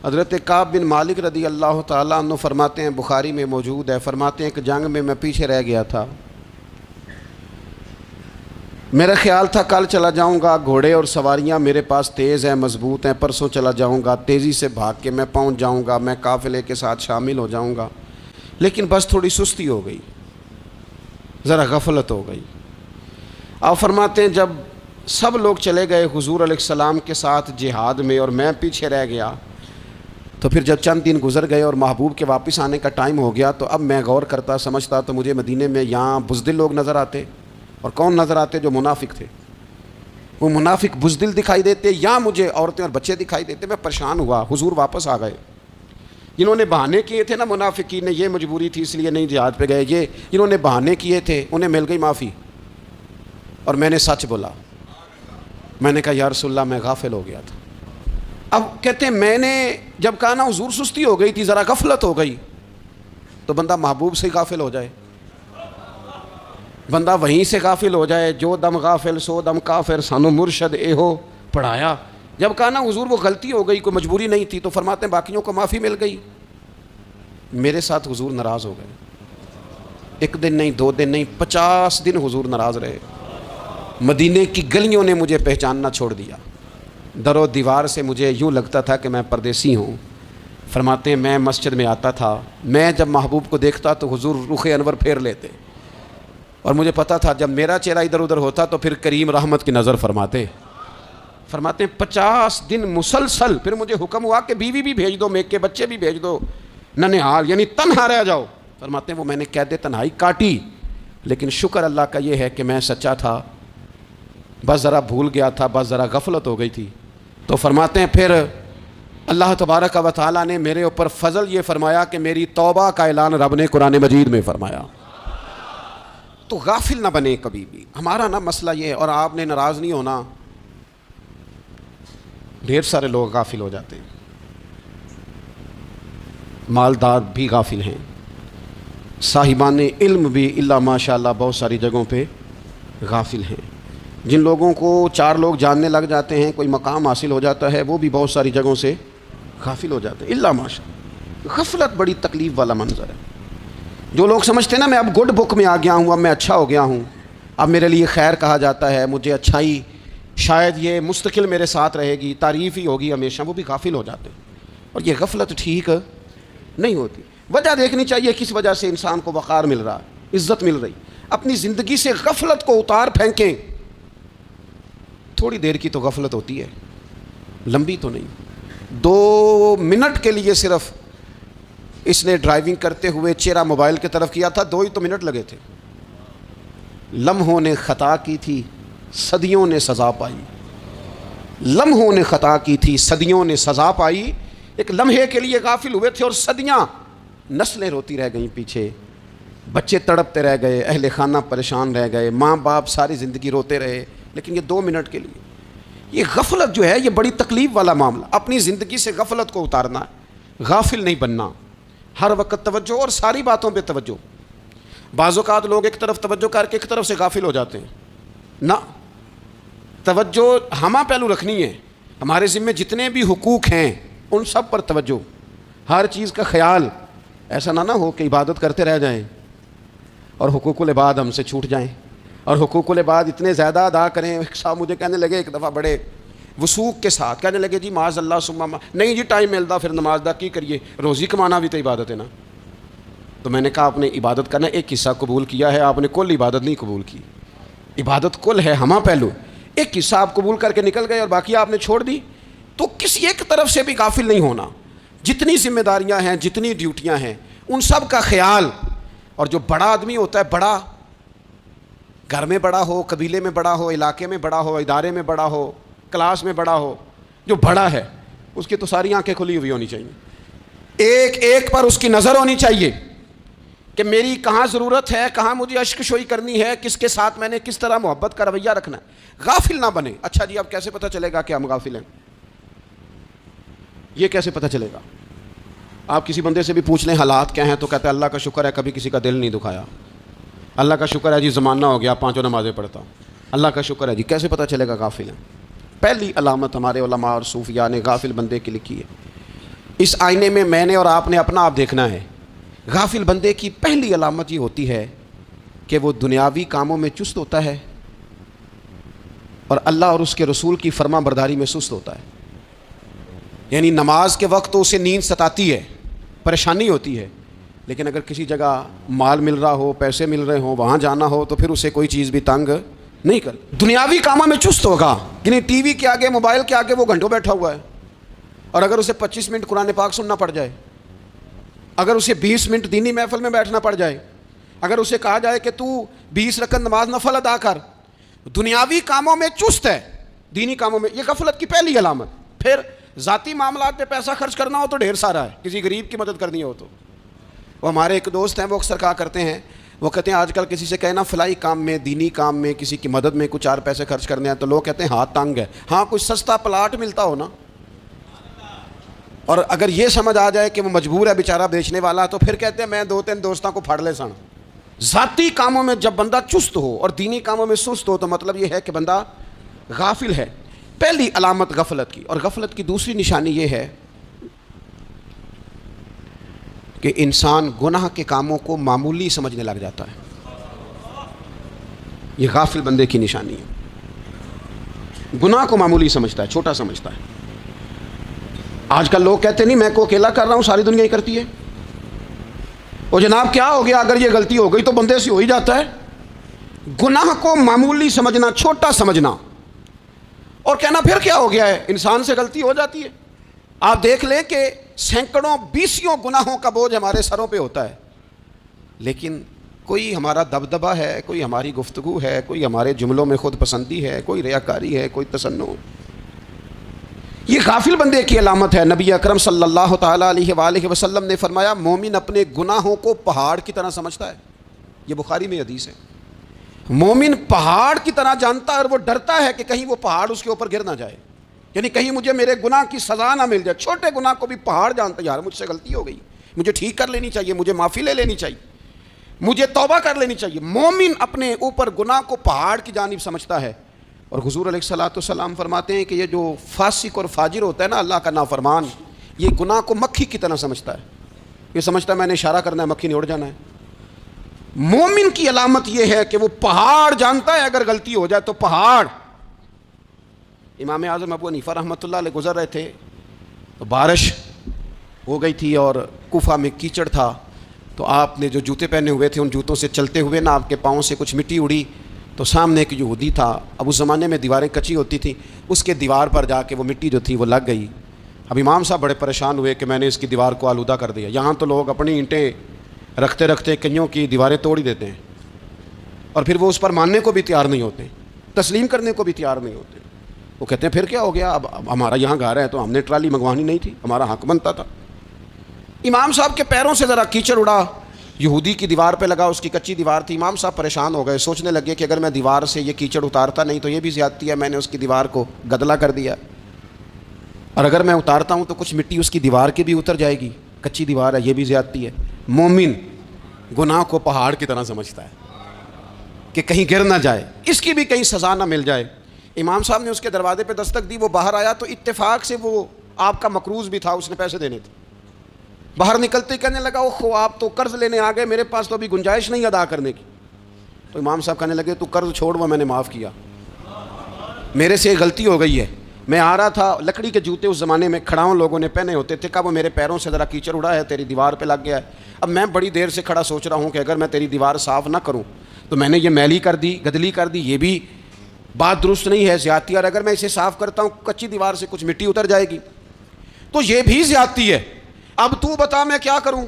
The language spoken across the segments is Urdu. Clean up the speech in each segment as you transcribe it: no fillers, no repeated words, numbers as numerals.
حضرت کعب بن مالک رضی اللہ تعالیٰ عنہ فرماتے ہیں، بخاری میں موجود ہے، فرماتے ہیں کہ جنگ میں پیچھے رہ گیا تھا، میرا خیال تھا کل چلا جاؤں گا، گھوڑے اور سواریاں میرے پاس تیز ہیں، مضبوط ہیں، پرسوں چلا جاؤں گا، تیزی سے بھاگ کے میں پہنچ جاؤں گا، میں قافلے کے ساتھ شامل ہو جاؤں گا، لیکن بس تھوڑی سستی ہو گئی، ذرا غفلت ہو گئی۔ آپ فرماتے ہیں جب سب لوگ چلے گئے حضور علیہ السلام کے ساتھ جہاد میں اور میں پیچھے رہ گیا، تو پھر جب چند دن گزر گئے اور محبوب کے واپس آنے کا ٹائم ہو گیا تو اب میں غور کرتا سمجھتا تو مجھے مدینے میں یہاں بزدل لوگ نظر آتے، اور کون نظر آتے؟ جو منافق تھے، وہ منافق بزدل دکھائی دیتے، یا مجھے عورتیں اور بچے دکھائی دیتے۔ میں پریشان ہوا، حضور واپس آ گئے۔ جنہوں نے بہانے کیے تھے نا منافقین نے، یہ مجبوری تھی اس لیے نہیں جہاد پہ گئے، یہ جنہوں نے بہانے کیے تھے انہیں مل گئی معافی، اور میں نے سچ بولا، میں نے کہا یا رسول اللہ میں غافل ہو گیا تھا۔ اب کہتے ہیں میں نے جب کہا نا حضور سستی ہو گئی تھی، ذرا غفلت ہو گئی، تو بندہ محبوب سے غافل ہو جائے، بندہ وہیں سے غافل ہو جائے، جو دم غافل سو دم کافر، سانو مرشد اے ہو پڑھایا۔ جب کہا نا حضور وہ غلطی ہو گئی، کوئی مجبوری نہیں تھی، تو فرماتے ہیں باقیوں کو معافی مل گئی، میرے ساتھ حضور ناراض ہو گئے۔ ایک دن نہیں، 2 دن نہیں، 50 دن حضور ناراض رہے۔ مدینے کی گلیوں نے مجھے پہچاننا چھوڑ دیا، در و دیوار سے مجھے یوں لگتا تھا کہ میں پردیسی ہوں۔ فرماتے ہیں میں مسجد میں آتا تھا، میں جب محبوب کو دیکھتا تو حضور رخ انور پھیر لیتے، اور مجھے پتا تھا جب میرا چہرہ ادھر ادھر ہوتا تو پھر کریم رحمت کی نظر فرماتے ہیں 50 دن مسلسل۔ پھر مجھے حکم ہوا کہ بیوی بھی بھیج دو، میک کے بچے بھی بھیج دو، ننھال یعنی تنہا رہ جاؤ۔ فرماتے ہیں وہ میں نے قید تنہائی کاٹی، لیکن شکر اللہ کا یہ ہے کہ میں سچا تھا، بس ذرا بھول گیا تھا، بس ذرا غفلت ہو گئی تھی۔ تو فرماتے ہیں پھر اللہ تبارک و تعالیٰ نے میرے اوپر فضل یہ فرمایا کہ میری توبہ کا اعلان رب نے قرآن مجید میں فرمایا۔ تو غافل نہ بنے کبھی بھی، ہمارا نا مسئلہ یہ ہے، اور آپ نے ناراض نہیں ہونا، ڈھیر سارے لوگ غافل ہو جاتے ہیں، مالدار بھی غافل ہیں، صاحبان علم بھی الا ماشاء اللہ بہت ساری جگہوں پہ غافل ہیں۔ جن لوگوں کو 4 لوگ جاننے لگ جاتے ہیں، کوئی مقام حاصل ہو جاتا ہے، وہ بھی بہت ساری جگہوں سے غافل ہو جاتے ہیں الا ماشاء اللہ۔ غفلت بڑی تکلیف والا منظر ہے۔ جو لوگ سمجھتے ہیں نا میں اب گڈ بک میں آ گیا ہوں، اب میں اچھا ہو گیا ہوں، اب میرے لیے خیر کہا جاتا ہے، مجھے اچھائی شاید یہ مستقل میرے ساتھ رہے گی، تعریف ہی ہوگی ہمیشہ، وہ بھی غافل ہو جاتے ہیں، اور یہ غفلت ٹھیک نہیں ہوتی۔ وجہ دیکھنی چاہیے کس وجہ سے انسان کو وقار مل رہا ہے، عزت مل رہی۔ اپنی زندگی سے غفلت کو اتار پھینکیں۔ تھوڑی دیر کی تو غفلت ہوتی ہے، لمبی تو نہیں۔ 2 منٹ کے لیے صرف اس نے ڈرائیونگ کرتے ہوئے چہرہ موبائل کی طرف کیا تھا، 2 ہی تو منٹ لگے تھے۔ لمحوں نے خطا کی تھی، صدیوں نے سزا پائی۔ لمحوں نے خطا کی تھی، صدیوں نے سزا پائی۔ ایک لمحے کے لیے غافل ہوئے تھے اور صدیاں، نسلیں روتی رہ گئیں پیچھے، بچے تڑپتے رہ گئے، اہل خانہ پریشان رہ گئے، ماں باپ ساری زندگی روتے رہے، لیکن یہ 2 منٹ کے لیے۔ یہ غفلت جو ہے یہ بڑی تکلیف والا معاملہ۔ اپنی زندگی سے غفلت کو اتارنا ہے، غافل نہیں بننا، ہر وقت توجہ اور ساری باتوں پہ توجہ۔ بعض اوقات لوگ ایک طرف توجہ کر کے ایک طرف سے غافل ہو جاتے ہیں، نہ، توجہ ہمہ پہلو رکھنی ہے۔ ہمارے ذمہ جتنے بھی حقوق ہیں ان سب پر توجہ، ہر چیز کا خیال، ایسا نہ ہو کہ عبادت کرتے رہ جائیں اور حقوق العباد ہم سے چھوٹ جائیں، اور حقوق العباد اتنے زیادہ ادا کریں۔ ایک صاحب مجھے کہنے لگے ایک دفعہ بڑے وثوق کے ساتھ، کہنے لگے جی معاذ اللہ ثم نہیں جی ٹائم ملتا پھر نماز دا کی کریے، روزی کمانا بھی تو عبادت ہے نا۔ تو میں نے کہا آپ نے عبادت کرنا ایک حصہ قبول کیا ہے، آپ نے کل عبادت نہیں قبول کی۔ عبادت کل ہے، ہمہ پہلو، ایک حصہ آپ قبول کر کے نکل گئے اور باقی آپ نے چھوڑ دی۔ تو کسی ایک طرف سے بھی غافل نہیں ہونا، جتنی ذمہ داریاں ہیں، جتنی ڈیوٹیاں ہیں، ان سب کا خیال۔ اور جو بڑا آدمی ہوتا ہے، بڑا گھر میں بڑا ہو، قبیلے میں بڑا ہو، علاقے میں بڑا ہو، ادارے میں بڑا ہو، کلاس میں بڑا ہو، جو بڑا ہے اس کی تو ساری آنکھیں کھلی ہوئی ہونی چاہیے، ایک ایک پر اس کی نظر ہونی چاہیے کہ میری کہاں ضرورت ہے، کہاں مجھے اشک شوئی کرنی ہے، کس کے ساتھ میں نے کس طرح محبت کا رویہ رکھنا ہے۔ غافل نہ بنے۔ اچھا جی اب کیسے پتہ چلے گا کہ ہم غافل ہیں؟ یہ کیسے پتہ چلے گا؟ آپ کسی بندے سے بھی پوچھ لیں حالات کیا ہیں تو کہتا ہے اللہ کا شکر ہے کبھی کسی کا دل نہیں دکھایا، اللہ کا شکر ہے جی زمانہ ہو گیا 5 نمازیں پڑھتا ہوں، اللہ کا شکر ہے جی۔ کیسے پتہ چلے گا غافل ہیں؟ پہلی علامت ہمارے علماء اور صوفیاء نے غافل بندے کی لکھی ہے، اس آئینے میں نے اور آپ نے اپنا آپ دیکھنا ہے۔ غافل بندے کی پہلی علامت یہ ہوتی ہے کہ وہ دنیاوی کاموں میں چست ہوتا ہے اور اللہ اور اس کے رسول کی فرما برداری میں سست ہوتا ہے۔ یعنی نماز کے وقت تو اسے نیند ستاتی ہے، پریشانی ہوتی ہے، لیکن اگر کسی جگہ مال مل رہا ہو، پیسے مل رہے ہوں، وہاں جانا ہو تو پھر اسے کوئی چیز بھی تنگ نہیں کر۔ دنیاوی کاموں میں چست ہوگا، یعنی ٹی وی کے آگے، موبائل کے آگے وہ گھنٹوں بیٹھا ہوا ہے، اور اگر اسے 25 منٹ قرآن پاک سننا پڑ جائے، اگر اسے 20 منٹ دینی محفل میں بیٹھنا پڑ جائے، اگر اسے کہا جائے کہ تو 20 رکعت نماز نفل ادا کر، دنیاوی کاموں میں چست ہے، دینی کاموں میں، یہ غفلت کی پہلی علامت۔ پھر ذاتی معاملات پہ پیسہ خرچ کرنا ہو تو ڈھیر سارا ہے، کسی غریب کی مدد کرنی ہو تو۔ وہ ہمارے ایک دوست ہیں، وہ اکثر کہا کرتے ہیں، وہ کہتے ہیں آج کل کسی سے کہنا فلائی کام میں، دینی کام میں، کسی کی مدد میں کچھ 4 پیسے خرچ کرنے ہیں تو لوگ کہتے ہیں ہاتھ تنگ ہے۔ ہاں، کچھ سستا پلاٹ ملتا ہو نا، اور اگر یہ سمجھ آ جائے کہ وہ مجبور ہے بیچارہ بیچنے والا، تو پھر کہتے ہیں میں 2-3 دوستوں کو پھاڑ لے سن۔ ذاتی کاموں میں جب بندہ چست ہو اور دینی کاموں میں سست ہو تو مطلب یہ ہے کہ بندہ غافل ہے، پہلی علامت غفلت کی۔ اور غفلت کی دوسری نشانی یہ ہے کہ انسان گناہ کے کاموں کو معمولی سمجھنے لگ جاتا ہے، یہ غافل بندے کی نشانی ہے، گناہ کو معمولی سمجھتا ہے، چھوٹا سمجھتا ہے۔ آج کل لوگ کہتے نہیں میں کو اکیلا کر رہا ہوں، ساری دنیا ہی کرتی ہے۔ اور جناب کیا ہو گیا، اگر یہ غلطی ہو گئی تو بندے سے ہو ہی جاتا ہے۔ گناہ کو معمولی سمجھنا، چھوٹا سمجھنا، اور کہنا پھر کیا ہو گیا ہے، انسان سے غلطی ہو جاتی ہے۔ آپ دیکھ لیں کہ سینکڑوں بیسیوں گناہوں کا بوجھ ہمارے سروں پہ ہوتا ہے، لیکن کوئی ہمارا دبدبہ ہے، کوئی ہماری گفتگو ہے، کوئی ہمارے جملوں میں خود پسندی ہے، کوئی ریاکاری ہے، کوئی تصنع۔ یہ غافل بندے کی علامت ہے۔ نبی اکرم صلی اللہ تعالیٰ علیہ وآلہ وسلم نے فرمایا مومن اپنے گناہوں کو پہاڑ کی طرح سمجھتا ہے، یہ بخاری میں حدیث ہے۔ مومن پہاڑ کی طرح جانتا ہے اور وہ ڈرتا ہے کہ کہیں وہ پہاڑ اس کے اوپر گر نہ جائے، یعنی کہیں مجھے میرے گناہ کی سزا نہ مل جائے۔ چھوٹے گناہ کو بھی پہاڑ جانتا ہے، یار مجھ سے غلطی ہو گئی، مجھے ٹھیک کر لینی چاہیے، مجھے معافی لے لینی چاہیے، مجھے توبہ کر لینی چاہیے۔ مومن اپنے اوپر گناہ کو پہاڑ کی جانب سمجھتا ہے۔ اور حضور علیہ الصلوۃ والسلام فرماتے ہیں کہ یہ جو فاسق اور فاجر ہوتا ہے نا، اللہ کا نافرمان، یہ گناہ کو مکھی کی طرح سمجھتا ہے، یہ سمجھتا ہے میں نے اشارہ کرنا ہے، مکھی نے اڑ جانا ہے۔ مومن کی علامت یہ ہے کہ وہ پہاڑ جانتا ہے، اگر غلطی ہو جائے تو پہاڑ۔ امام اعظم ابو حنیفہ رحمۃ اللہ علیہ گزر رہے تھے تو بارش ہو گئی تھی اور کوفہ میں کیچڑ تھا، تو آپ نے جو جوتے پہنے ہوئے تھے ان جوتوں سے چلتے ہوئے نا آپ کے پاؤں سے کچھ مٹی اڑی، تو سامنے ایک یہودی تھا، اب اس زمانے میں دیواریں کچی ہوتی تھیں، اس کے دیوار پر جا کے وہ مٹی جو تھی وہ لگ گئی۔ اب امام صاحب بڑے پریشان ہوئے کہ میں نے اس کی دیوار کو آلودہ کر دیا۔ یہاں تو لوگ اپنی اینٹیں رکھتے رکھتے کئیوں کی دیواریں توڑ ہی دیتے ہیں، اور پھر وہ اس پر ماننے کو بھی تیار نہیں ہوتے، تسلیم کرنے کو بھی تیار نہیں ہوتے۔ وہ کہتے ہیں پھر کیا ہو گیا، اب ہمارا یہاں گھر ہے تو ہم نے ٹرالی منگوانی نہیں تھی، ہمارا حق بنتا تھا۔ امام صاحب کے پیروں سے ذرا کیچڑ اڑا، یہودی کی دیوار پہ لگا، اس کی کچی دیوار تھی۔ امام صاحب پریشان ہو گئے، سوچنے لگے کہ اگر میں دیوار سے یہ کیچڑ اتارتا نہیں تو یہ بھی زیادتی ہے، میں نے اس کی دیوار کو گدلا کر دیا، اور اگر میں اتارتا ہوں تو کچھ مٹی اس کی دیوار کی بھی اتر جائے گی، کچی دیوار ہے، یہ بھی زیادتی ہے۔ مومن گناہ کو پہاڑ کی طرح سمجھتا ہے کہ کہیں گر نہ جائے، اس کی بھی کہیں سزا نہ مل جائے۔ امام صاحب نے اس کے دروازے پہ دستک دی، وہ باہر آیا تو اتفاق سے وہ آپ کا مقروض بھی تھا، اس نے پیسے دینے تھے۔ باہر نکلتے کہنے لگا اوہ آپ تو قرض لینے آ گئے، میرے پاس تو ابھی گنجائش نہیں ادا کرنے کی۔ تو امام صاحب کہنے لگے تو قرض چھوڑ، وہ میں نے معاف کیا، میرے سے غلطی ہو گئی ہے، میں آ رہا تھا، لکڑی کے جوتے اس زمانے میں کھڑاؤں لوگوں نے پہنے ہوتے تھے، کہا وہ میرے پیروں سے ذرا کیچڑ اڑا ہے، تیری دیوار پہ لگ گیا ہے۔ اب میں بڑی دیر سے کھڑا سوچ رہا ہوں کہ اگر میں تیری دیوار صاف نہ کروں تو میں نے یہ میلی کر دی، گدلی کر دی، یہ بھی بات درست نہیں ہے، زیادتی، اور اگر میں اسے صاف کرتا ہوں کچی دیوار سے کچھ مٹی اتر جائے گی تو یہ بھی زیادتی ہے، اب تو بتا میں کیا کروں۔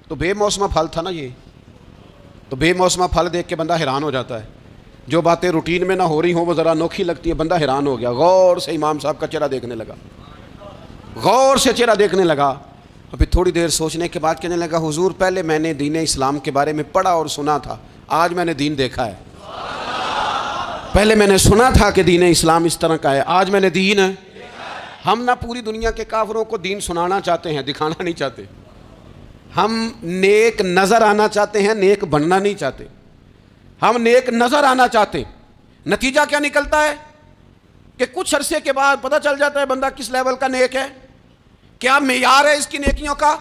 تو بے موسمہ پھل تھا نا یہ، تو بے موسمہ پھل دیکھ کے بندہ حیران ہو جاتا ہے، جو باتیں روٹین میں نہ ہو رہی ہوں وہ ذرا انوکھی لگتی ہیں، بندہ حیران ہو گیا، غور سے امام صاحب کا چہرہ دیکھنے لگا، غور سے چہرہ دیکھنے لگا، اور پھر تھوڑی دیر سوچنے کے بعد کہنے لگا حضور پہلے میں نے دین اسلام کے بارے میں پڑھا اور سنا تھا، آج میں نے دین دیکھا ہے۔ پہلے میں نے سنا تھا کہ دین اسلام اس طرح کا ہے، آج میں نے دین ہے۔ ہم نہ پوری دنیا کے کافروں کو دین سنانا چاہتے ہیں، دکھانا نہیں چاہتے، ہم نیک نظر آنا چاہتے ہیں، نیک بننا نہیں چاہتے، ہم نیک نظر آنا چاہتے ہیں۔ نتیجہ کیا نکلتا ہے کہ کچھ عرصے کے بعد پتہ چل جاتا ہے بندہ کس لیول کا نیک ہے۔ کیا معیار ہے اس کی نیکیوں کا؟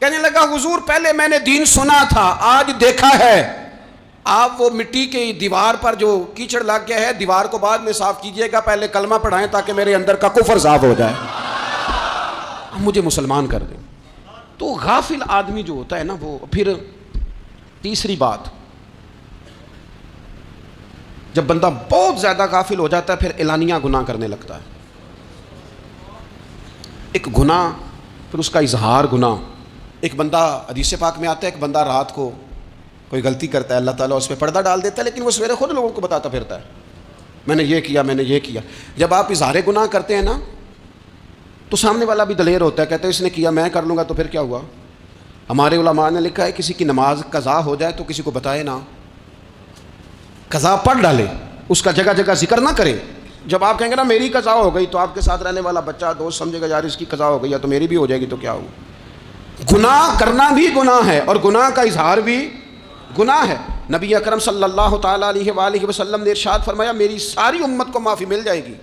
کہنے لگا حضور پہلے میں نے دین سنا تھا، آج دیکھا ہے۔ آپ وہ مٹی کی دیوار پر جو کیچڑ لگ گیا ہے، دیوار کو بعد میں صاف کیجئے گا، پہلے کلمہ پڑھائیں تاکہ میرے اندر کا کفر صاف ہو جائے، مجھے مسلمان کر دیں۔ تو غافل آدمی جو ہوتا ہے نا، وہ پھر تیسری بات، جب بندہ بہت زیادہ غافل ہو جاتا ہے پھر اعلانیہ گناہ کرنے لگتا ہے۔ ایک گناہ، پھر اس کا اظہار گناہ۔ ایک بندہ، حدیث پاک میں آتا ہے، ایک بندہ رات کو کوئی غلطی کرتا ہے، اللہ تعالیٰ اس پہ پردہ ڈال دیتا ہے، لیکن وہ سویرے خود لوگوں کو بتاتا پھرتا ہے میں نے یہ کیا، میں نے یہ کیا۔ جب آپ اظہار گناہ کرتے ہیں نا تو سامنے والا بھی دلیر ہوتا ہے، کہتا ہے اس نے کیا، میں کر لوں گا تو پھر کیا ہوا۔ ہمارے علماء نے لکھا ہے کسی کی نماز قضا ہو جائے تو کسی کو بتائے نہ، قضا پڑھ ڈالے، اس کا جگہ جگہ ذکر نہ کرے۔ جب آپ کہیں گے نا میری قضا ہو گئی، تو آپ کے ساتھ رہنے والا بچہ دوست سمجھے گا یار اس کی قضا ہو گئی ہے تو میری بھی ہو جائے گی تو کیا ہوگا۔ گناہ کرنا بھی گناہ ہے اور گناہ کا اظہار بھی گناہ ہے۔ نبی اکرم صلی اللہ تعالیٰ علیہ وآلہ وسلم نے ارشاد فرمایا میری ساری امت کو معافی مل جائے گی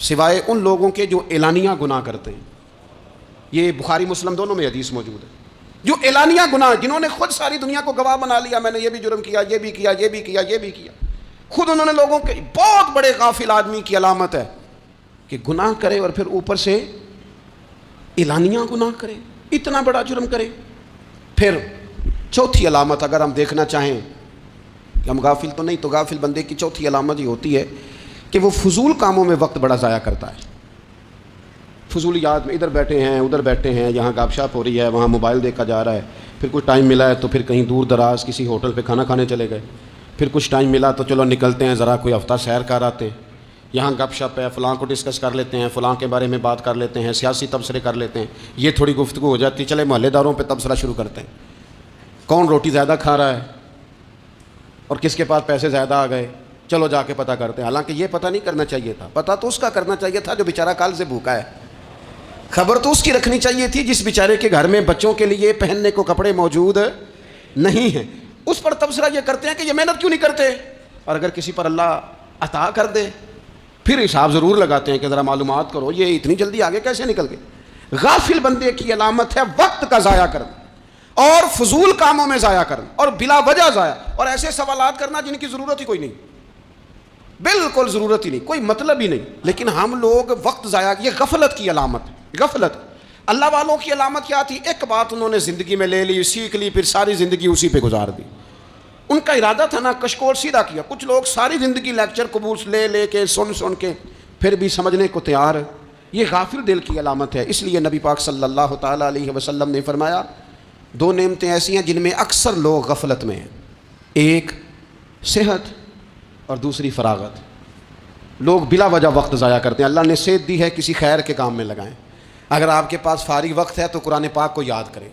سوائے ان لوگوں کے جو اعلانیہ گناہ کرتے ہیں۔ یہ بخاری مسلم دونوں میں حدیث موجود ہے۔ جو اعلانیہ گناہ، جنہوں نے خود ساری دنیا کو گواہ بنا لیا، میں نے یہ بھی جرم کیا، یہ بھی کیا، یہ بھی کیا، یہ بھی کیا، خود انہوں نے لوگوں کے، بہت بڑے غافل آدمی کی علامت ہے کہ گناہ کرے اور پھر اوپر سے اعلانیہ گناہ کرے، اتنا بڑا جرم کرے۔ پھر چوتھی علامت اگر ہم دیکھنا چاہیں کہ ہم غافل تو نہیں، تو غافل بندے کی چوتھی علامت یہ ہوتی ہے کہ وہ فضول کاموں میں وقت بڑا ضائع کرتا ہے۔ فضولیات میں ادھر بیٹھے ہیں، ادھر بیٹھے ہیں، یہاں گپ شپ ہو رہی ہے، وہاں موبائل دیکھا جا رہا ہے، پھر کچھ ٹائم ملا ہے تو پھر کہیں دور دراز کسی ہوٹل پہ کھانا کھانے چلے گئے، پھر کچھ ٹائم ملا تو چلو نکلتے ہیں ذرا کوئی ہفتہ سیر کر آتے ہیں، یہاں گپ شپ ہے، فلاں کو ڈسکس کر لیتے ہیں، فلاں کے بارے میں بات کر لیتے ہیں، سیاسی تبصرے کر لیتے ہیں، یہ تھوڑی گفتگو ہو جاتی ہے، چلے محلے داروں پہ تبصرہ شروع کرتے ہیں، کون روٹی زیادہ کھا رہا ہے اور کس کے پاس پیسے زیادہ آ گئے، چلو جا کے پتہ کرتے ہیں۔ حالانکہ یہ پتہ نہیں کرنا چاہیے تھا، پتہ تو اس کا کرنا چاہیے تھا جو بیچارہ کل سے بھوکا ہے، خبر تو اس کی رکھنی چاہیے تھی جس بیچارے کے گھر میں بچوں کے لیے پہننے کو کپڑے موجود نہیں ہیں۔ اس پر تبصرہ یہ کرتے ہیں کہ یہ محنت کیوں نہیں کرتے، اور اگر کسی پر اللہ عطا کر دے پھر حساب ضرور لگاتے ہیں کہ ذرا معلومات کرو یہ اتنی جلدی آگے کیسے نکل گئے۔ غافل بندے کی علامت ہے وقت کا ضائع کرنا اور فضول کاموں میں ضائع کرنا اور بلا وجہ ضائع، اور ایسے سوالات کرنا جن کی ضرورت ہی کوئی نہیں، بالکل ضرورت ہی نہیں، کوئی مطلب ہی نہیں، لیکن ہم لوگ وقت ضائع، یہ غفلت کی علامت، غفلت۔ اللہ والوں کی علامت کیا تھی؟ ایک بات انہوں نے زندگی میں لے لی، سیکھ لی، پھر ساری زندگی اسی پہ گزار دی۔ ان کا ارادہ تھا نا کشکول سیدھا کیا۔ کچھ لوگ ساری زندگی لیکچر قبول لے کے سن کے پھر بھی سمجھنے کو تیار، یہ غافل دل کی علامت ہے۔ اس لیے نبی پاک صلی اللہ تعالیٰ علیہ وسلم نے فرمایا دو نعمتیں ایسی ہیں جن میں اکثر لوگ غفلت میں ہیں، ایک صحت اور دوسری فراغت۔ لوگ بلا وجہ وقت ضائع کرتے ہیں۔ اللہ نے صحت دی ہے، کسی خیر کے کام میں لگائیں۔ اگر آپ کے پاس فارغ وقت ہے تو قرآن پاک کو یاد کریں،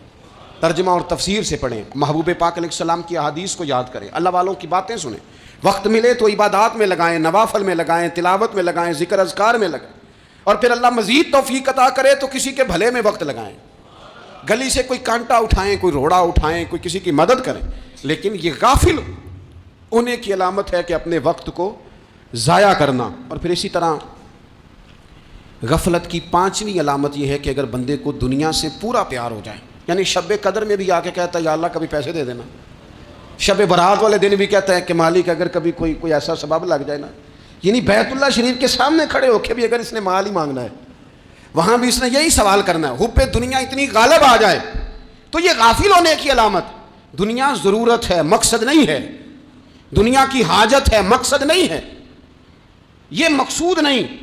ترجمہ اور تفسیر سے پڑھیں، محبوب پاک علیہ السلام کی احادیث کو یاد کریں، اللہ والوں کی باتیں سنیں۔ وقت ملے تو عبادات میں لگائیں، نوافل میں لگائیں، تلاوت میں لگائیں، ذکر اذکار میں لگائیں، اور پھر اللہ مزید توفیق عطا کرے تو کسی کے بھلے میں وقت لگائیں، گلی سے کوئی کانٹا اٹھائیں، کوئی روڑا اٹھائیں، کوئی کسی کی مدد کریں۔ لیکن یہ غافل ہونے کی علامت ہے کہ اپنے وقت کو ضائع کرنا۔ اور پھر اسی طرح غفلت کی پانچویں علامت یہ ہے کہ اگر بندے کو دنیا سے پورا پیار ہو جائے، یعنی شب قدر میں بھی آ کے کہتا ہے یا اللہ کبھی پیسے دے دینا، شب برات والے دن بھی کہتا ہے کہ مالک اگر کبھی کوئی ایسا سبب لگ جائے نا، یعنی بیت اللہ شریف کے سامنے کھڑے ہو کے بھی اگر اس نے مال ہی مانگنا ہے وہاں بھی اس نے یہی سوال کرنا ہے، حب دنیا اتنی غالب آ جائے، تو یہ غافل ہونے کی علامت۔ دنیا ضرورت ہے، مقصد نہیں ہے، دنیا کی حاجت ہے، مقصد نہیں ہے، یہ مقصود نہیں۔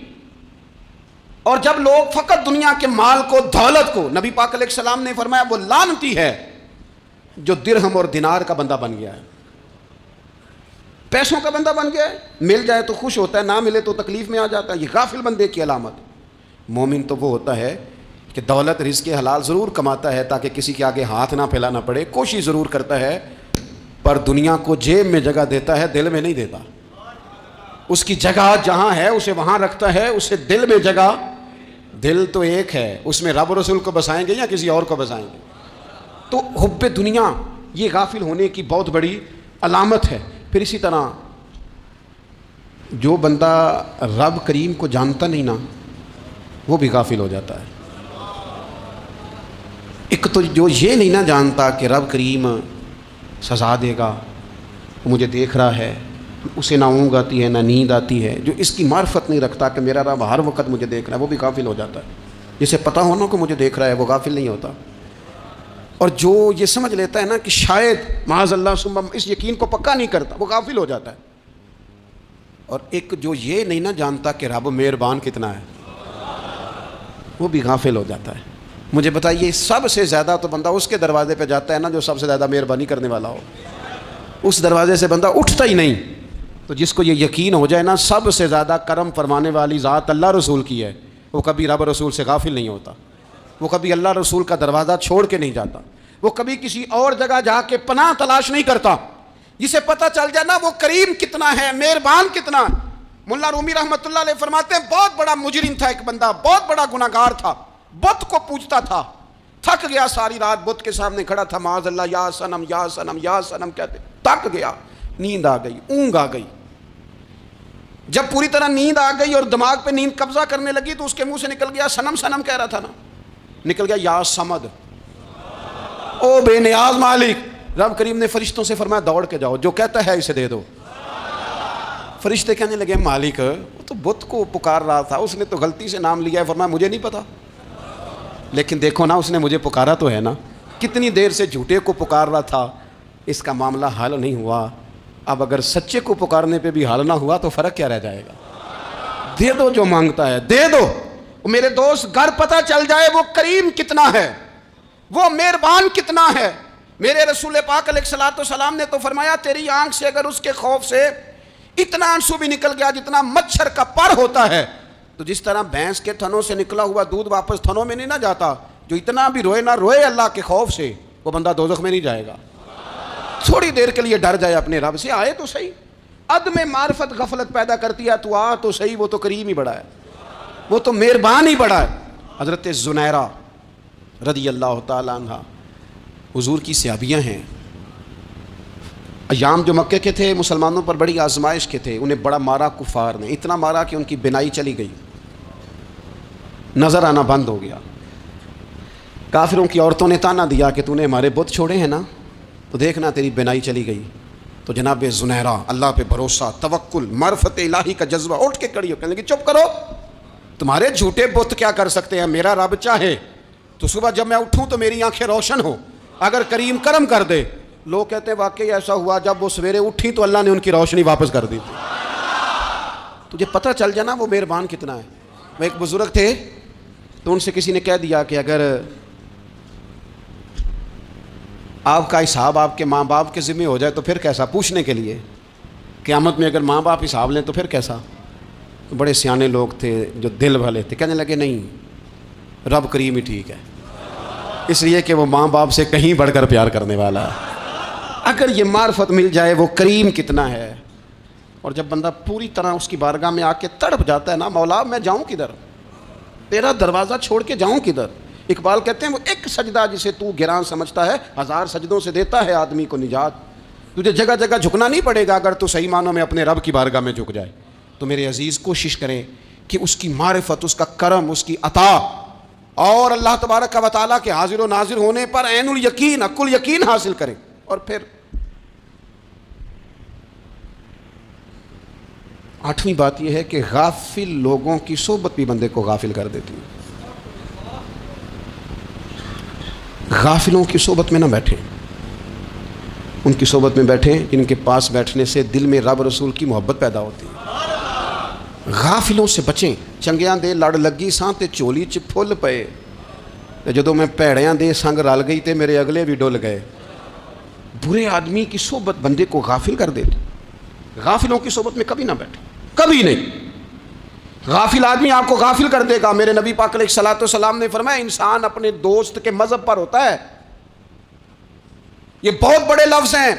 اور جب لوگ فقط دنیا کے مال کو، دولت کو، نبی پاک علیہ السلام نے فرمایا وہ لعنتی ہے جو درہم اور دینار کا بندہ بن گیا ہے، پیسوں کا بندہ بن گیا ہے، مل جائے تو خوش ہوتا ہے، نہ ملے تو تکلیف میں آ جاتا ہے۔ یہ غافل بندے کی علامت۔ مومن تو وہ ہوتا ہے کہ دولت رزق حلال ضرور کماتا ہے تاکہ کسی کے آگے ہاتھ نہ پھیلانا پڑے، کوشش ضرور کرتا ہے، پر دنیا کو جیب میں جگہ دیتا ہے، دل میں نہیں دیتا۔ اس کی جگہ جہاں ہے اسے وہاں رکھتا ہے، اسے دل میں جگہ، دل تو ایک ہے، اس میں رب رسول کو بسائیں گے یا کسی اور کو بسائیں گے؟ تو حب دنیا یہ غافل ہونے کی بہت بڑی علامت ہے۔ پھر اسی طرح جو بندہ رب کریم کو جانتا نہیں نا وہ بھی غافل ہو جاتا ہے۔ ایک تو جو یہ نہیں نہ جانتا کہ رب کریم سزا دے گا، مجھے دیکھ رہا ہے، اسے نہ اونگ آتی ہے نہ نیند آتی ہے، جو اس کی معرفت نہیں رکھتا کہ میرا رب ہر وقت مجھے دیکھ رہا ہے، وہ بھی غافل ہو جاتا ہے۔ جسے پتہ ہونا کہ مجھے دیکھ رہا ہے وہ غافل نہیں ہوتا۔ اور جو یہ سمجھ لیتا ہے نا کہ شاید معاذ اللہ ثم، اس یقین کو پکا نہیں کرتا، وہ غافل ہو جاتا ہے۔ اور ایک جو یہ نہیں نہ جانتا کہ رب مہربان کتنا ہے، وہ بھی غافل ہو جاتا ہے۔ مجھے بتائیے سب سے زیادہ تو بندہ اس کے دروازے پہ جاتا ہے نا جو سب سے زیادہ مہربانی کرنے والا ہو، اس دروازے سے بندہ اٹھتا ہی نہیں۔ تو جس کو یہ یقین ہو جائے نا سب سے زیادہ کرم فرمانے والی ذات اللہ رسول کی ہے، وہ کبھی رب رسول سے غافل نہیں ہوتا، وہ کبھی اللہ رسول کا دروازہ چھوڑ کے نہیں جاتا، وہ کبھی کسی اور جگہ جا کے پناہ تلاش نہیں کرتا۔ جسے پتہ چل جائے نا وہ کریم کتنا ہے، مہربان کتنا ہے۔ ملا رومی رحمۃ اللہ علیہ فرماتے ہیں بہت بڑا مجرم تھا ایک بندہ، بہت بڑا گناہگار تھا، بت کو پوجتا تھا، تھک گیا، ساری رات بت کے سامنے کھڑا تھا، معاذ اللہ یا صنم یا صنم یا صنم کہتے، تھک گیا، نیند آ گئی، اونگ آ گئی۔ جب پوری طرح نیند آ گئی اور دماغ پہ نیند قبضہ کرنے لگی تو اس کے منہ سے نکل گیا، صنم صنم کہہ رہا تھا نا، نکل گیا یا صمد، او بے نیاز مالک۔ رب کریم نے فرشتوں سے فرمایا دوڑ کے جاؤ، جو کہتا ہے اسے دے دو۔ فرشتے کہنے لگے مالک وہ تو بت کو پکار رہا تھا، اس نے تو غلطی سے نام لیا ہے۔ فرمایا مجھے نہیں پتا، لیکن دیکھو نا اس نے مجھے پکارا تو ہے نا، کتنی دیر سے جھوٹے کو پکار رہا تھا، اس کا معاملہ حل نہیں ہوا۔ اب اگر سچے کو پکارنے پہ بھی حل نہ ہوا تو فرق کیا رہ جائے گا؟ دے دو جو مانگتا ہے، دے دو۔ میرے دوست گھر پتہ چل جائے وہ کریم کتنا ہے، وہ مہربان کتنا ہے۔ میرے رسول پاک علیہ الصلوۃ والسلام نے تو فرمایا تیری آنکھ سے اگر اس کے خوف سے اتنا آنسو بھی نکل گیا جتنا مچھر کا پر ہوتا ہے، تو جس طرح بھینس کے تھنوں سے نکلا ہوا دودھ واپس تھنوں میں نہیں نہ جاتا، جو اتنا بھی روئے نہ روئے اللہ کے خوف سے، وہ بندہ دوزخ میں نہیں جائے گا۔ تھوڑی دیر کے لیے ڈر جائے اپنے رب سے، آئے تو صحیح۔ عدم معرفت غفلت پیدا کرتی ہے، تو آ تو صحیح، وہ تو کریم ہی بڑا ہے، وہ تو مہربان ہی بڑا ہے۔ حضرت زنیرہ رضی اللہ تعالیٰ عنہ حضور کی صحابیاں ہیں، ایام جو مکے کے تھے مسلمانوں پر بڑی آزمائش کے تھے، انہیں بڑا مارا کفار نے، اتنا مارا کہ ان کی بینائی چلی گئی، نظر آنا بند ہو گیا۔ کافروں کی عورتوں نے تانا دیا کہ تو نے ہمارے بت چھوڑے ہیں نا، تو دیکھنا تیری بینائی چلی گئی۔ تو جناب زنیرہ اللہ پہ بھروسہ، توکل، معرفت الہی کا جذبہ، اٹھ کے کھڑی ہو کہنے لگی چپ کرو، تمہارے جھوٹے بت کیا کر سکتے ہیں، میرا رب چاہے تو صبح جب میں اٹھوں تو میری آنکھیں روشن ہو، اگر کریم کرم کر دے۔ لوگ کہتے ہیں واقعی ایسا ہوا، جب وہ سویرے اٹھی تو اللہ نے ان کی روشنی واپس کر دی تھی۔ تجھے پتہ چل جانا وہ مہربان کتنا ہے۔ وہ ایک بزرگ تھے تو ان سے کسی نے کہہ دیا کہ اگر آپ کا حساب آپ کے ماں باپ کے ذمہ ہو جائے تو پھر کیسا، پوچھنے کے لیے قیامت میں اگر ماں باپ حساب لیں تو پھر کیسا۔ تو بڑے سیانے لوگ تھے جو دل والے تھے، کہنے لگے نہیں، رب کریم ہی ٹھیک ہے، اس لیے کہ وہ ماں باپ سے کہیں بڑھ کر پیار کرنے والا ہے۔ اگر یہ معرفت مل جائے وہ کریم کتنا ہے، اور جب بندہ پوری طرح اس کی بارگاہ میں آ کے تڑپ جاتا ہے نا، مولا میں جاؤں کدھر، تیرا دروازہ چھوڑ کے جاؤں کدھر۔ اقبال کہتے ہیں وہ ایک سجدہ جسے تو گراں سمجھتا ہے، 1000 سجدوں سے دیتا ہے آدمی کو نجات۔ تجھے جگہ جگہ جھکنا نہیں پڑے گا اگر تو صحیح معنوں میں اپنے رب کی بارگاہ میں جھک جائے۔ تو میرے عزیز کوشش کریں کہ اس کی معرفت، اس کا کرم، اس کی عطا، اور اللہ تبارک و تعالیٰ کے حاضر و ناظر ہونے پر عین الیقین، حق الیقین حاصل کریں۔ اور پھر 8ویں بات یہ ہے کہ غافل لوگوں کی صحبت بھی بندے کو غافل کر دیتی ہے۔ غافلوں کی صحبت میں نہ بیٹھیں، ان کی صحبت میں بیٹھیں جن کے پاس بیٹھنے سے دل میں رب رسول کی محبت پیدا ہوتی ہے۔ غافلوں سے بچیں۔ چنگیاں دے لڑ لگی ساں تے چولی چ پھل پئے، جدوں میں پیڑیاں دے سنگ رل گئی تے میرے اگلے بھی ڈل گئے۔ برے آدمی کی صحبت بندے کو غافل کر دیتی۔ غافلوں کی صحبت میں کبھی نہ بیٹھیں، کبھی نہیں۔ غافل آدمی آپ کو غافل کر دے گا۔ میرے نبی پاک علیہ الصلوۃ والسلام نے فرمایا انسان اپنے دوست کے مذہب پر ہوتا ہے۔ یہ بہت بڑے لفظ ہیں۔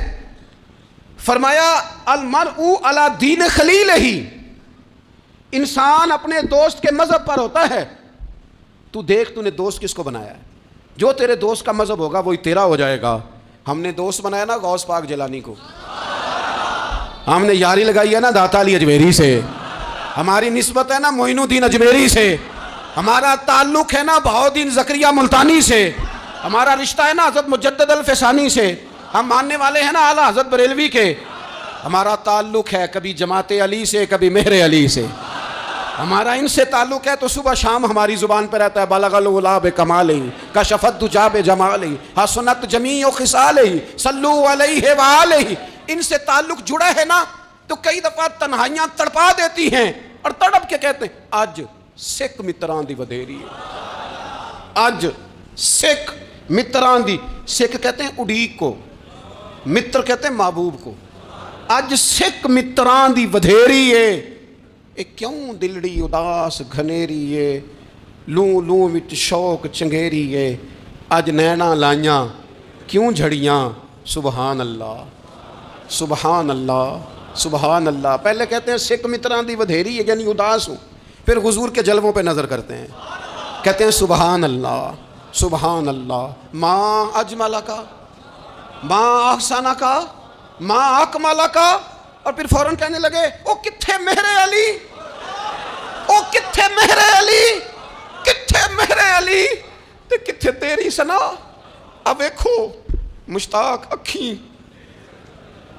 فرمایا المرء علی دین خلیلہ، انسان اپنے دوست کے مذہب پر ہوتا ہے۔ تو دیکھ تو نے دوست کس کو بنایا ہے، جو تیرے دوست کا مذہب ہوگا وہی تیرا ہو جائے گا۔ ہم نے دوست بنایا نا غوث پاک جیلانی کو، ہم نے یاری لگائی ہے نا داتا علی اجمیری سے، ہماری نسبت ہے نا معین الدین اجمیری سے، ہمارا تعلق ہے نا بہاؤالدین زکریا ملتانی سے، ہمارا رشتہ ہے نا حضرت مجدد الفسانی سے، ہم ماننے والے ہیں نا اعلیٰ حضرت بریلوی کے. ہمارا تعلق ہے کبھی جماعت علی سے، کبھی مہر علی سے. ہمارا ان سے تعلق ہے تو صبح شام ہماری زبان پہ رہتا ہے بلغ العلا بکمالہ کشف الدجی بجمالہ حسنت جمیع خصالہ صلو علیہ وآلہ. ان سے تعلق جڑا ہے نا تو کئی دفعہ تنہائیاں تڑپا دیتی ہیں اور تڑپ کے کہتے ہیں اج سکھ متران دی ودھیری ہے. اج سکھ متران دی، سکھ کہتے ہیں اڈیق کو، متر کہتے ہیں محبوب کو. اج سکھ متران دی ودھیری ہے. اے کیوں دلڑی اداس گھنیری ہے، لوں لوں وچ شوق چنگیری ہے. اج نینا لائیاں کیوں جھڑیاں، سبحان اللہ سبحان اللہ سبحان اللہ. پہلے کہتے ہیں سکھ متران دی ودھیری ہے یعنی اداس ہوں، پھر حضور کے جلووں پہ نظر کرتے ہیں، کہتے ہیں سبحان اللہ سبحان اللہ. ماں اجملہ کا، ماں احسانہ کا، ماں اکملہ کا، اور پھر فوراً کہنے لگے او کتھے مہر علی، او کتھے مہر علی، کتھے مہر علی تے کتھے تیری سنا. اب دیکھو مشتاق اکھیں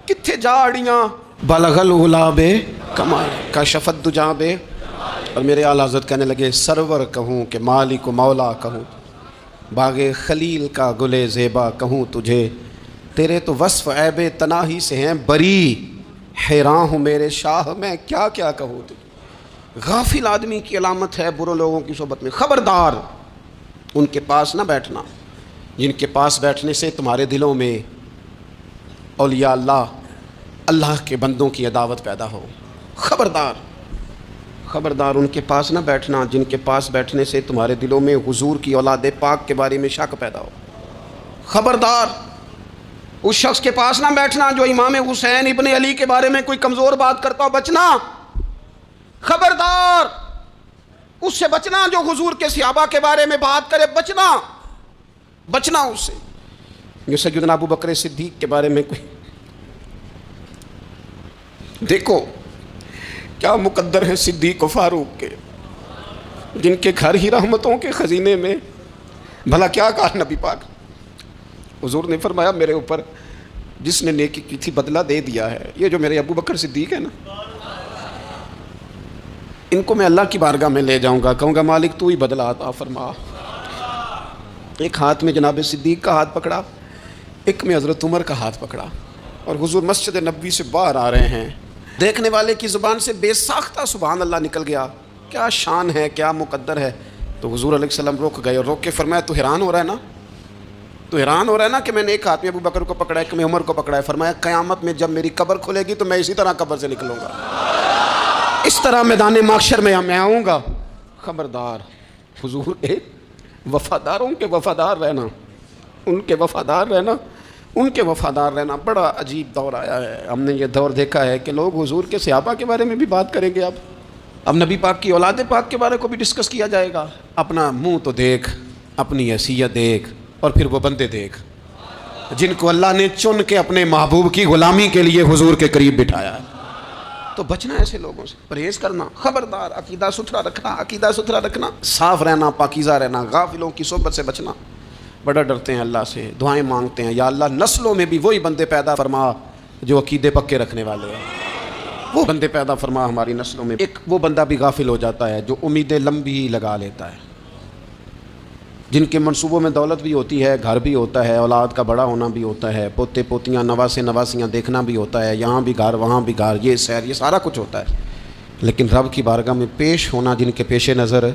کتھے جاڑیاں بلغ العلا بے کمال کشف الدجی بے. اور میرے اعلیٰ حضرت کہنے لگے سرور کہوں کہ مالک و مولا کہوں، باغ خلیل کا گلے زیبا کہوں تجھے، تیرے تو وصف عیب تناہی سے ہیں بری، حیران ہوں میرے شاہ میں کیا کیا کہوں تجھے. غافل آدمی کی علامت ہے برے لوگوں کی صحبت میں. خبردار ان کے پاس نہ بیٹھنا جن کے پاس بیٹھنے سے تمہارے دلوں میں اولیاء اللہ کے بندوں کی عداوت پیدا ہو. خبردار خبردار ان کے پاس نہ بیٹھنا جن کے پاس بیٹھنے سے تمہارے دلوں میں حضور کی اولاد پاک کے بارے میں شک پیدا ہو. خبردار اس شخص کے پاس نہ بیٹھنا جو امام حسین ابن علی کے بارے میں کوئی کمزور بات کرتا ہو، بچنا. خبردار اس سے بچنا جو حضور کے صحابہ کے بارے میں بات کرے، بچنا اس سے. جو سیدنا ابو بکر صدیق کے بارے میں کوئی، دیکھو کیا مقدر ہے صدیق و فاروق کے، جن کے گھر ہی رحمتوں کے خزینے میں. بھلا کیا کہا نبی پاک، حضور نے فرمایا میرے اوپر جس نے نیکی کی تھی بدلہ دے دیا ہے. یہ جو میرے ابو بکر صدیق ہے نا، ان کو میں اللہ کی بارگاہ میں لے جاؤں گا، کہوں گا مالک تو ہی بدلہ عطا فرما. ایک ہاتھ میں جناب صدیق کا ہاتھ پکڑا، ایک میں حضرت عمر کا ہاتھ پکڑا، اور حضور مسجد نبوی سے باہر آ رہے ہیں. دیکھنے والے کی زبان سے بے ساختہ سبحان اللہ نکل گیا. کیا شان ہے، کیا مقدر ہے. تو حضور علیہ السلام رک گئے اور روک کے فرمایا تو حیران ہو رہا ہے نا، تو حیران ہو رہا ہے نا کہ میں نے ایک ہاتھ میں ابو بکر کو پکڑا ہے، ایک میں عمر کو پکڑا ہے. فرمایا قیامت میں جب میری قبر کھلے گی تو میں اسی طرح قبر سے نکلوں گا، اس طرح میدان محشر میں آؤں گا. خبردار حضور وفاداروں کے وفادار رہنا، ان کے وفادار رہنا، ان کے وفادار رہنا. بڑا عجیب دور آیا ہے. ہم نے یہ دور دیکھا ہے کہ لوگ حضور کے صحابہ کے بارے میں بھی بات کریں گے. اب نبی پاک کی اولاد پاک کے بارے کو بھی ڈسکس کیا جائے گا. اپنا منہ تو دیکھ، اپنی حیثیت دیکھ، اور پھر وہ بندے دیکھ جن کو اللہ نے چن کے اپنے محبوب کی غلامی کے لیے حضور کے قریب بٹھایا ہے. تو بچنا ایسے لوگوں سے، پرہیز کرنا. خبردار عقیدہ ستھرا رکھنا، عقیدہ ستھرا رکھنا، صاف رہنا، پاکیزہ رہنا، غافلوں کی صحبت سے بچنا. بڑا ڈرتے ہیں اللہ سے، دعائیں مانگتے ہیں یا اللہ نسلوں میں بھی وہی بندے پیدا فرما جو عقیدے پکے رکھنے والے ہیں. وہ بندے پیدا فرما ہماری نسلوں میں. ایک وہ بندہ بھی غافل ہو جاتا ہے جو امیدیں لمبی لگا لیتا ہے، جن کے منصوبوں میں دولت بھی ہوتی ہے، گھر بھی ہوتا ہے، اولاد کا بڑا ہونا بھی ہوتا ہے، پوتے پوتیاں نواسے نواسیاں دیکھنا بھی ہوتا ہے، یہاں بھی گھر وہاں بھی گھر، یہ سیر، یہ سارا کچھ ہوتا ہے. لیکن رب کی بارگاہ میں پیش ہونا جن کے پیش نظر